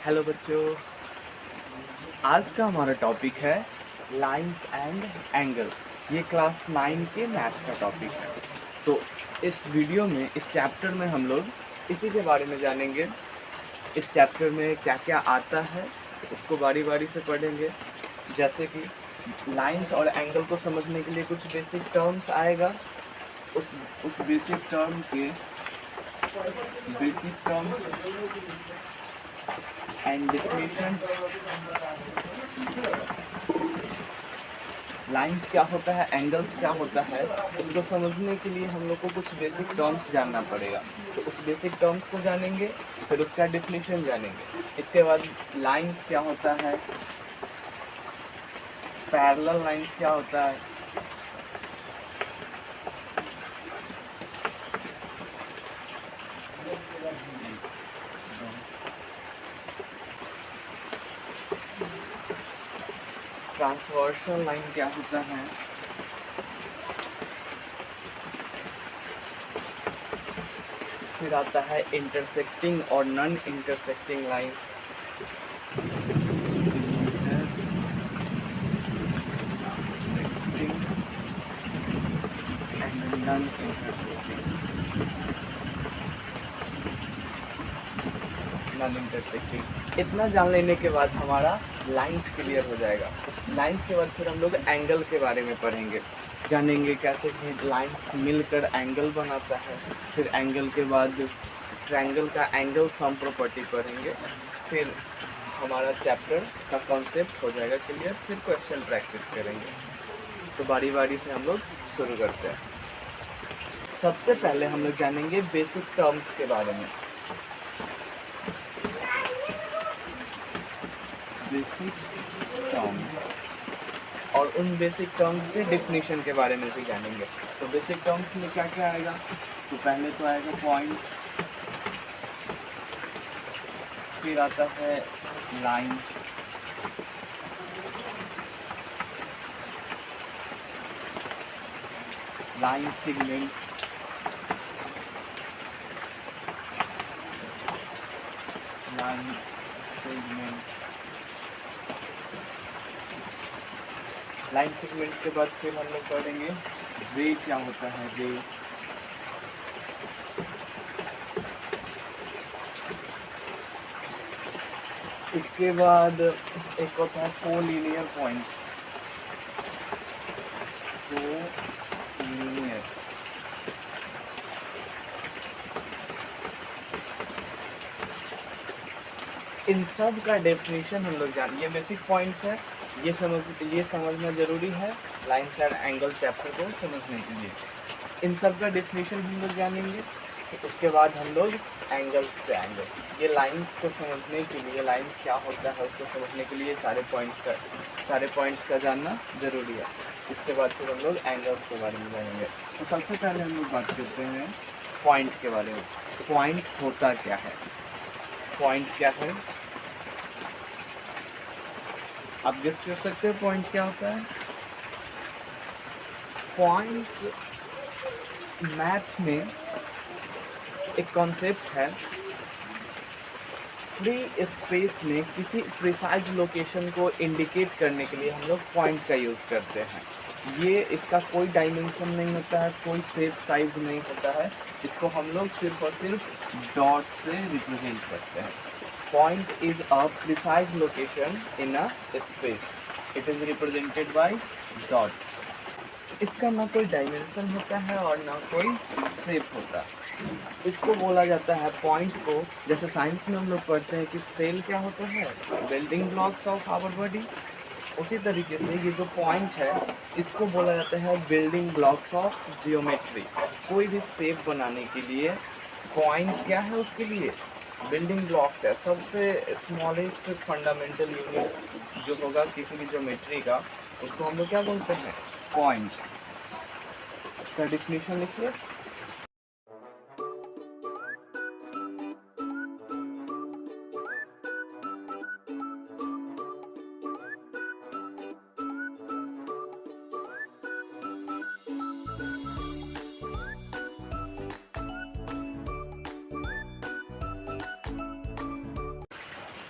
Hello बच्चों, आज का हमारा टॉपिक है लाइंस एंड एंगल। ये क्लास 9 के मैथ्स का टॉपिक है। तो इस वीडियो में, इस चैप्टर में हम लोग इसी के बारे में जानेंगे। इस चैप्टर में क्या क्या आता है उसको बारी बारी से पढ़ेंगे। जैसे कि लाइंस और एंगल को समझने के लिए कुछ बेसिक टर्म्स आएगा। उस basic terms and definition. Lines क्या होता है, एंगल्स क्या होता है, इसको समझने के लिए हम लोग को कुछ बेसिक टर्म्स जानना पड़ेगा। तो उस बेसिक टर्म्स को जानेंगे, फिर उसका डेफिनेशन जानेंगे। इसके बाद लाइंस क्या होता है, पैरेलल लाइंस क्या होता है, ट्रांसवर्सल लाइन क्या होता है, फिर आता है इंटरसेक्टिंग और non intersecting line. Non intersecting. इतना जान लेने के बाद हमारा लाइंस क्लियर हो जाएगा। लाइंस के बाद फिर हम लोग एंगल के बारे में पढ़ेंगे, जानेंगे कैसे कि लाइंस मिलकर एंगल बनाता है। फिर एंगल के बाद ट्रायंगल का एंगल सम प्रॉपर्टी पढ़ेंगे। फिर हमारा चैप्टर का कॉन्सेप्ट हो जाएगा क्लियर। फिर क्वेश्चन प्रैक्टिस करेंगे। तो बारी बारी से हम लोग शुरू करते हैं। सबसे पहले हम लोग जानेंगे बेसिक टर्म्स के बारे में। बेसिक टर्म्स और उन बेसिक टर्म्स के डेफिनेशन के बारे में भी जानेंगे। तो बेसिक टर्म्स में क्या क्या आएगा, तो पहले तो आएगा पॉइंट, फिर आता है line, line segment, line segment. Line segment के बाद फिर हम लोग पढ़ेंगे रे क्या होता है, रे। इसके बाद एक होता है कोलिनियर पॉइंट, कोलिनियर। इन सब का डेफिनेशन हम लोग जान, ये बेसिक पॉइंट्स है, ये समझना जरूरी है लाइंस एंड एंगल चैप्टर को समझने के लिए। इन सब का डेफिनेशन हम लोग जानेंगे। उसके बाद हम लोग एंगल्स पे आएंगे। ये लाइंस को समझने के लिए, लाइंस क्या होता है उसको समझने के लिए सारे पॉइंट्स का जानना जरूरी है। इसके बाद फिर हम लोग एंगल्स के बारे में जानेंगे। तो सबसे पहले हम लोग बात करते हैं पॉइंट के बारे में। पॉइंट होता क्या है, पॉइंट क्या है, आप गेस कर सकते हो पॉइंट क्या होता है। पॉइंट मैथ में एक कॉन्सेप्ट है। फ्री स्पेस में किसी प्रिसाइज लोकेशन को इंडिकेट करने के लिए हम लोग पॉइंट का यूज़ करते हैं। ये इसका कोई डायमेंशन नहीं होता है, कोई शेप साइज नहीं होता है। इसको हम लोग सिर्फ और सिर्फ डॉट से रिप्रेजेंट करते हैं। Point is a precise location in a space, it is represented by dot. इसका ना कोई डायमेंशन होता है और ना कोई शेप होता है। इसको बोला जाता है पॉइंट को, जैसे साइंस में हम लोग पढ़ते हैं कि सेल क्या होता है, building blocks of our body. उसी तरीके से ये जो पॉइंट है इसको बोला जाता है बिल्डिंग ब्लॉक्स ऑफ जियोमेट्री। कोई भी शेप बनाने के लिए पॉइंट क्या है, उसके लिए बिल्डिंग ब्लॉक्स है। सबसे स्मॉलेस्ट फंडामेंटल यूनिट जो होगा किसी भी ज्योमेट्री का, उसको हम लोग क्या बोलते हैं, पॉइंट्स। इसका डिफिनेशन लिखिए।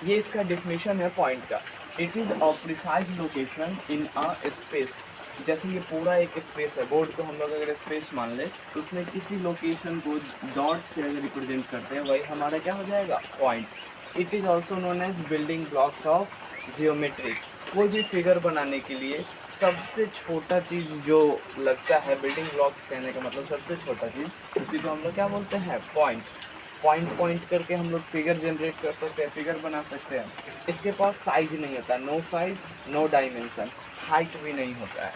ये इसका डेफिनेशन है पॉइंट का। It is a precise location in a space. जैसे ये पूरा एक स्पेस है, बोर्ड को हम लोग अगर स्पेस मान ले तो उसमें किसी लोकेशन को डॉट से अगर रिप्रेजेंट करते हैं वही हमारा क्या हो जाएगा, point. It is also known as building blocks of geometry. कोई भी फिगर बनाने के लिए सबसे छोटा चीज़ जो लगता है, बिल्डिंग ब्लॉक्स कहने का मतलब सबसे छोटा चीज़, उसी को हम लोग क्या बोलते हैं, पॉइंट। पॉइंट करके हम लोग फिगर जनरेट कर सकते हैं, फिगर बना सकते हैं। इसके पास साइज नहीं होता, no size no dimension, height भी नहीं होता है।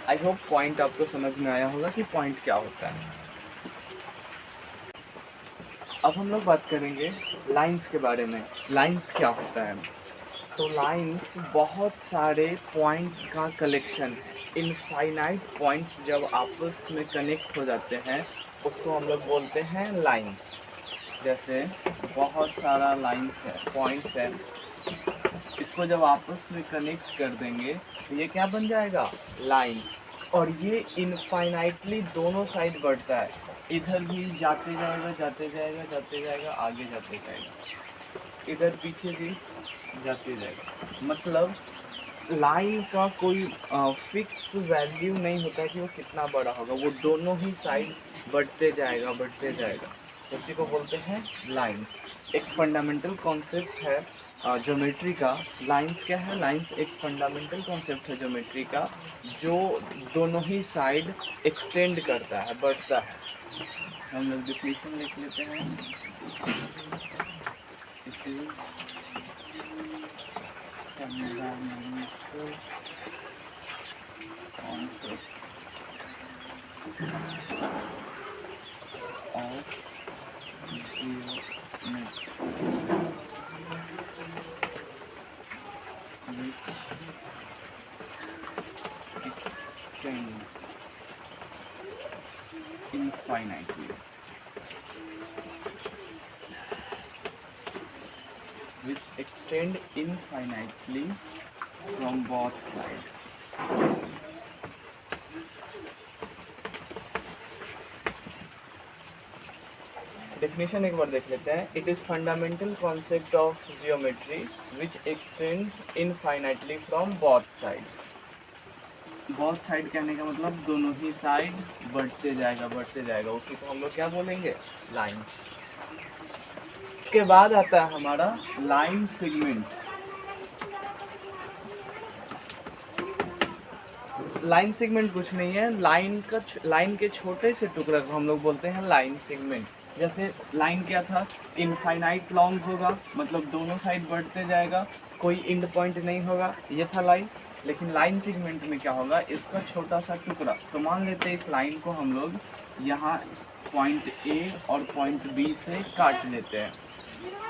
आई होप पॉइंट आपको समझ में आया होगा कि पॉइंट क्या होता है। अब हम लोग बात करेंगे लाइंस के बारे में। लाइंस क्या होता है? तो लाइंस बहुत सारे पॉइंट्स का कलेक्शन है। इनफाइनाइट पॉइंट्स जब आपस में कनेक्ट हो जाते हैं उसको हम लोग बोलते हैं लाइंस। जैसे बहुत सारा लाइंस है, पॉइंट्स है, इसको जब आपस में कनेक्ट कर देंगे तो ये क्या बन जाएगा, लाइंस। और ये इनफाइनाइटली दोनों साइड बढ़ता है, इधर भी जाते जाएगा जाते जाएगा जाते जाएगा, आगे जाते जाएगा, इधर पीछे भी जाते जाएगा। मतलब लाइन का कोई फिक्स वैल्यू नहीं होता कि वो कितना बड़ा होगा, वो दोनों ही साइड बढ़ते जाएगा बढ़ते जाएगा, उसी को बोलते हैं लाइंस। एक फंडामेंटल कॉन्सेप्ट है ज्योमेट्री का। लाइंस क्या है? लाइंस एक फंडामेंटल कॉन्सेप्ट है ज्योमेट्री का, जो दोनों ही साइड एक्सटेंड करता है, बढ़ता है। हम लोग डिफिनेशन लिख लेते हैं। It is fundamental concept of geometry which extend infinitely from both sides. Definition एक बार देख लेते हैं। It is fundamental concept of geometry which extend infinitely from both side. Both side कहने का मतलब दोनों ही साइड बढ़ते जाएगा बढ़ते जाएगा, उसी को हम लोग क्या बोलेंगे, लाइंस। इसके बाद आता है हमारा लाइन सेगमेंट। लाइन सेगमेंट कुछ नहीं है, लाइन के छोटे से टुकड़े को हम लोग बोलते हैं लाइन सेगमेंट। जैसे लाइन क्या था, इनफाइनाइट लॉन्ग होगा, मतलब दोनों साइड बढ़ते जाएगा, कोई एंड पॉइंट नहीं होगा, ये था लाइन। लेकिन लाइन सेगमेंट में क्या होगा, इसका छोटा सा टुकड़ा, तो मान लेते हैं इस लाइन को हम लोग यहाँ पॉइंट ए और पॉइंट बी से काट लेते हैं।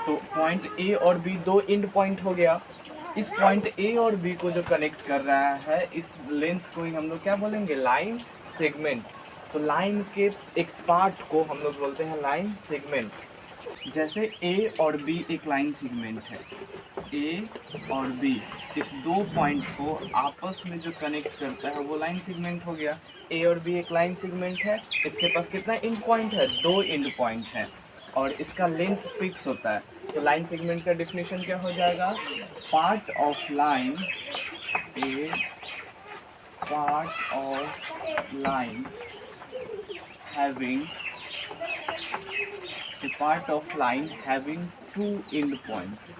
तो पॉइंट ए और बी दो एंड पॉइंट हो गया। इस पॉइंट ए और बी को जो कनेक्ट कर रहा है, इस लेंथ को ही हम लोग क्या बोलेंगे, लाइन सेगमेंट। तो लाइन के एक पार्ट को हम लोग बोलते हैं लाइन सेगमेंट। जैसे ए और बी एक लाइन सेगमेंट है, ए और बी इस दो पॉइंट को आपस में जो कनेक्ट करता है वो लाइन सेगमेंट हो गया। ए और बी एक लाइन सेगमेंट है, इसके पास कितना एंड पॉइंट है, दो एंड पॉइंट है, और इसका लेंथ फिक्स होता है। तो लाइन सेगमेंट का डेफिनेशन क्या हो जाएगा, part of line, A part of line having a part of line having two end points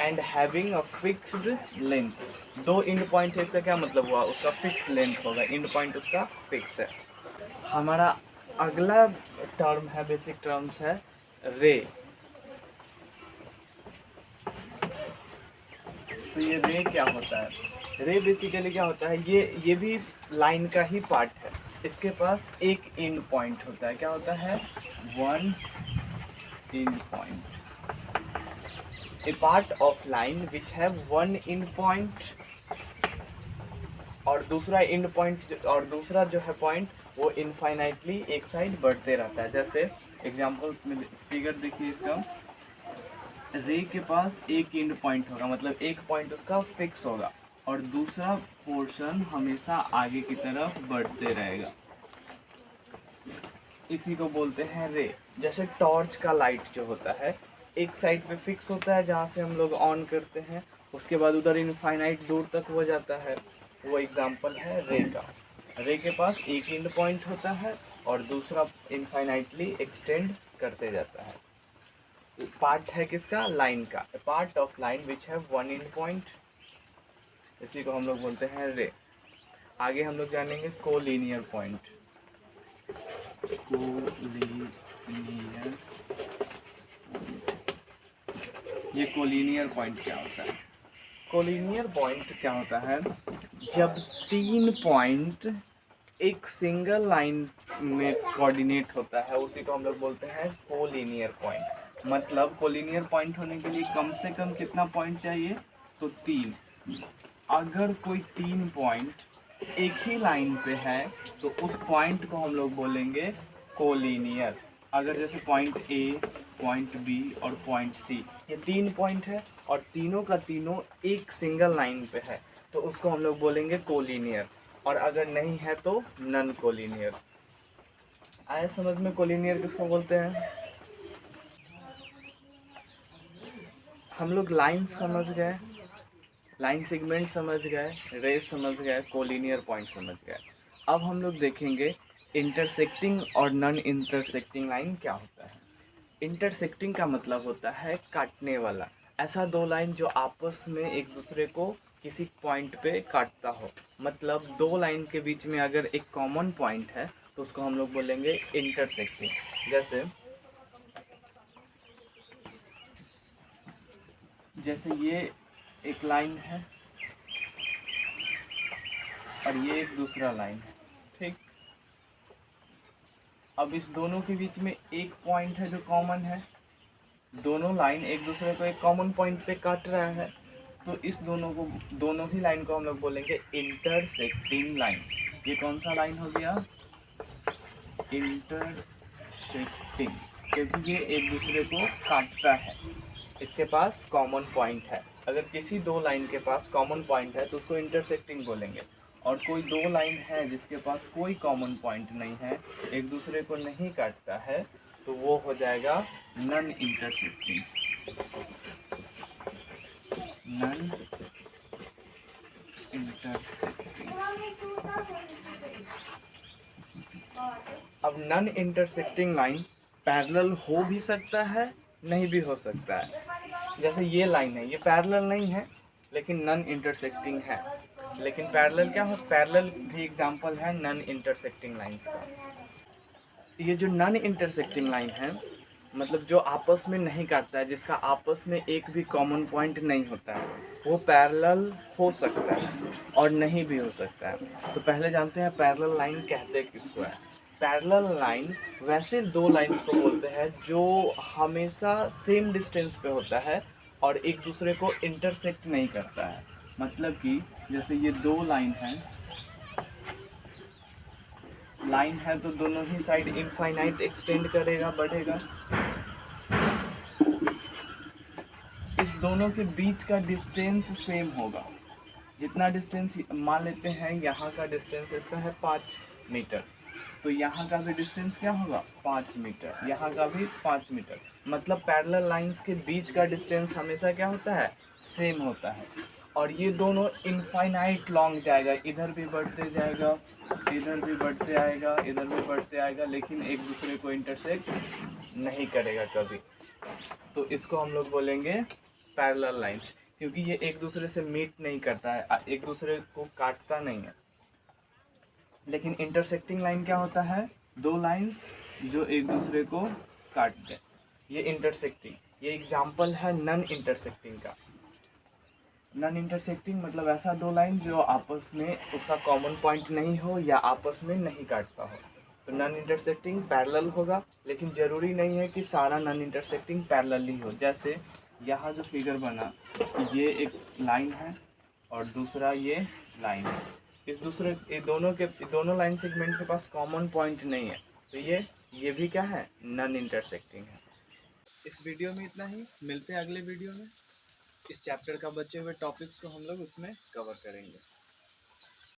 and having a fixed length। दो एंड पॉइंट है, इसका क्या मतलब हुआ, उसका फिक्स लेंथ होगा, एंड पॉइंट उसका फिक्स है। हमारा अगला टर्म है, बेसिक टर्म्स है रे। तो ये रे क्या होता है, रे बेसिकली क्या होता है, ये भी लाइन का ही पार्ट है। इसके पास एक एंड पॉइंट होता है, क्या होता है, one and point. A part of line which have one and point, और दूसरा एंड पॉइंट, और दूसरा जो है पॉइंट वो इनफाइनाइटली एक साइड बढ़ते रहता है। जैसे एग्जांपल में फिगर देखिए इसका, रे के पास एक एंड पॉइंट होगा, मतलब एक पॉइंट उसका फिक्स होगा, और दूसरा पोर्शन हमेशा आगे की तरफ बढ़ते रहेगा। इसी को बोलते हैं रे। जैसे टॉर्च का लाइट जो होता है एक साइड पे फिक्स होता है जहाँ से हम लोग ऑन करते हैं, उसके बाद उधर इनफाइनाइट दूर तक हो जाता है, वो एग्जांपल है रे का। रे के पास एक एंड पॉइंट होता है और दूसरा इनफाइनाइटली एक्सटेंड करते जाता है। पार्ट है किसका? लाइन का। पार्ट ऑफ लाइन विच है वन एंड पॉइंट, इसी को हम लोग बोलते हैं रे। आगे हम लोग जानेंगे कोलिनियर पॉइंट। कोलिनियर, ये कोलिनियर पॉइंट क्या होता है? कोलिनियर पॉइंट क्या होता है? जब तीन पॉइंट एक सिंगल लाइन में कोऑर्डिनेट होता है, उसी को हम लोग बोलते हैं कोलिनियर पॉइंट। मतलब कोलिनियर पॉइंट होने के लिए कम से कम कितना पॉइंट चाहिए? तो तीन। अगर कोई तीन पॉइंट एक ही लाइन पे है तो उस पॉइंट को हम लोग बोलेंगे कोलिनियर। अगर जैसे पॉइंट ए, पॉइंट बी और पॉइंट सी, ये तीन पॉइंट है और तीनों का तीनों एक सिंगल लाइन पे है तो उसको हम लोग बोलेंगे कोलिनियर। और अगर नहीं है तो नन कोलिनियर। आया समझ में कोलिनियर किसको बोलते हैं? हम लोग लाइन समझ गए, लाइन सेगमेंट समझ गए, रेस समझ गए, कोलिनियर पॉइंट समझ गए। अब हम लोग देखेंगे इंटरसेक्टिंग और नॉन इंटरसेक्टिंग लाइन क्या होता है। इंटरसेक्टिंग का मतलब होता है काटने वाला। ऐसा दो लाइन जो आपस में एक दूसरे को किसी पॉइंट पे काटता हो। मतलब दो लाइन के बीच में अगर एक कॉमन पॉइंट है तो उसको हम लोग बोलेंगे इंटरसेक्टिंग। जैसे ये एक लाइन है और ये एक दूसरा लाइन है, ठीक। अब इस दोनों के बीच में एक पॉइंट है जो कॉमन है, दोनों लाइन एक दूसरे को एक कॉमन पॉइंट पे काट रहा है, तो इस दोनों ही लाइन को हम लोग बोलेंगे इंटरसेक्टिंग लाइन। ये कौन सा लाइन हो गया? इंटरसेक्टिंग, क्योंकि ये एक दूसरे को काटता है, इसके पास कॉमन पॉइंट है। अगर किसी दो लाइन के पास कॉमन पॉइंट है तो उसको इंटरसेक्टिंग बोलेंगे। और कोई दो लाइन है जिसके पास कोई कॉमन पॉइंट नहीं है, एक दूसरे को नहीं काटता है, तो वो हो जाएगा नॉन इंटरसेक्टिंग। Non intersecting. अब नॉन इंटरसेक्टिंग लाइन पैरेलल हो भी सकता है, नहीं भी हो सकता है। जैसे ये लाइन है, ये पैरेलल नहीं है लेकिन नॉन इंटरसेक्टिंग है। लेकिन पैरेलल क्या हो? पैरेलल भी एग्जांपल है नॉन इंटरसेक्टिंग लाइंस का। ये जो नॉन इंटरसेक्टिंग लाइन है, मतलब जो आपस में नहीं काटता है, जिसका आपस में एक भी कॉमन पॉइंट नहीं होता है, वो पैरेलल हो सकता है और नहीं भी हो सकता है। तो पहले जानते हैं पैरेलल लाइन कहते किसको है। पैरेलल लाइन वैसे दो लाइंस को बोलते हैं जो हमेशा सेम डिस्टेंस पे होता है और एक दूसरे को इंटरसेक्ट नहीं करता है। मतलब कि जैसे ये दो लाइन है तो दोनों ही साइड इनफाइनाइट एक्सटेंड करेगा, बढ़ेगा। इस दोनों के बीच का डिस्टेंस सेम होगा। जितना डिस्टेंस मान लेते हैं, यहाँ का डिस्टेंस इसका है 5 मीटर, तो यहाँ का भी डिस्टेंस क्या होगा? 5 मीटर। यहाँ का भी 5 मीटर। मतलब पैरेलल लाइंस के बीच का डिस्टेंस हमेशा क्या होता है? सेम होता है। और ये दोनों इनफाइनाइट लॉन्ग जाएगा, इधर भी बढ़ते जाएगा, इधर भी बढ़ते आएगा, इधर भी बढ़ते आएगा, लेकिन एक दूसरे को इंटरसेक्ट नहीं करेगा कभी। तो इसको हम लोग बोलेंगे पैरेलल लाइंस, क्योंकि ये एक दूसरे से मीट नहीं करता है, एक दूसरे को काटता नहीं है। लेकिन इंटरसेक्टिंग लाइन क्या होता है? दो लाइंस जो एक दूसरे को काटते हैं, ये इंटरसेक्टिंग। ये एग्जांपल है नॉन इंटरसेक्टिंग का। नॉन इंटरसेक्टिंग मतलब ऐसा दो लाइन जो आपस में उसका कॉमन पॉइंट नहीं हो या आपस में नहीं काटता हो। तो नॉन इंटरसेक्टिंग पैरेलल होगा, लेकिन ज़रूरी नहीं है कि सारा नॉन इंटरसेक्टिंग पैरेलल ही हो। जैसे यहाँ जो फिगर बना, ये एक लाइन है और दूसरा ये लाइन है। ये दोनों लाइन सेगमेंट के पास कॉमन पॉइंट नहीं है, तो ये भी क्या है? नॉन इंटरसेक्टिंग है। इस वीडियो में इतना ही, मिलते हैं अगले वीडियो में। इस चैप्टर का बचे हुए टॉपिक्स को हम लोग उसमें कवर करेंगे।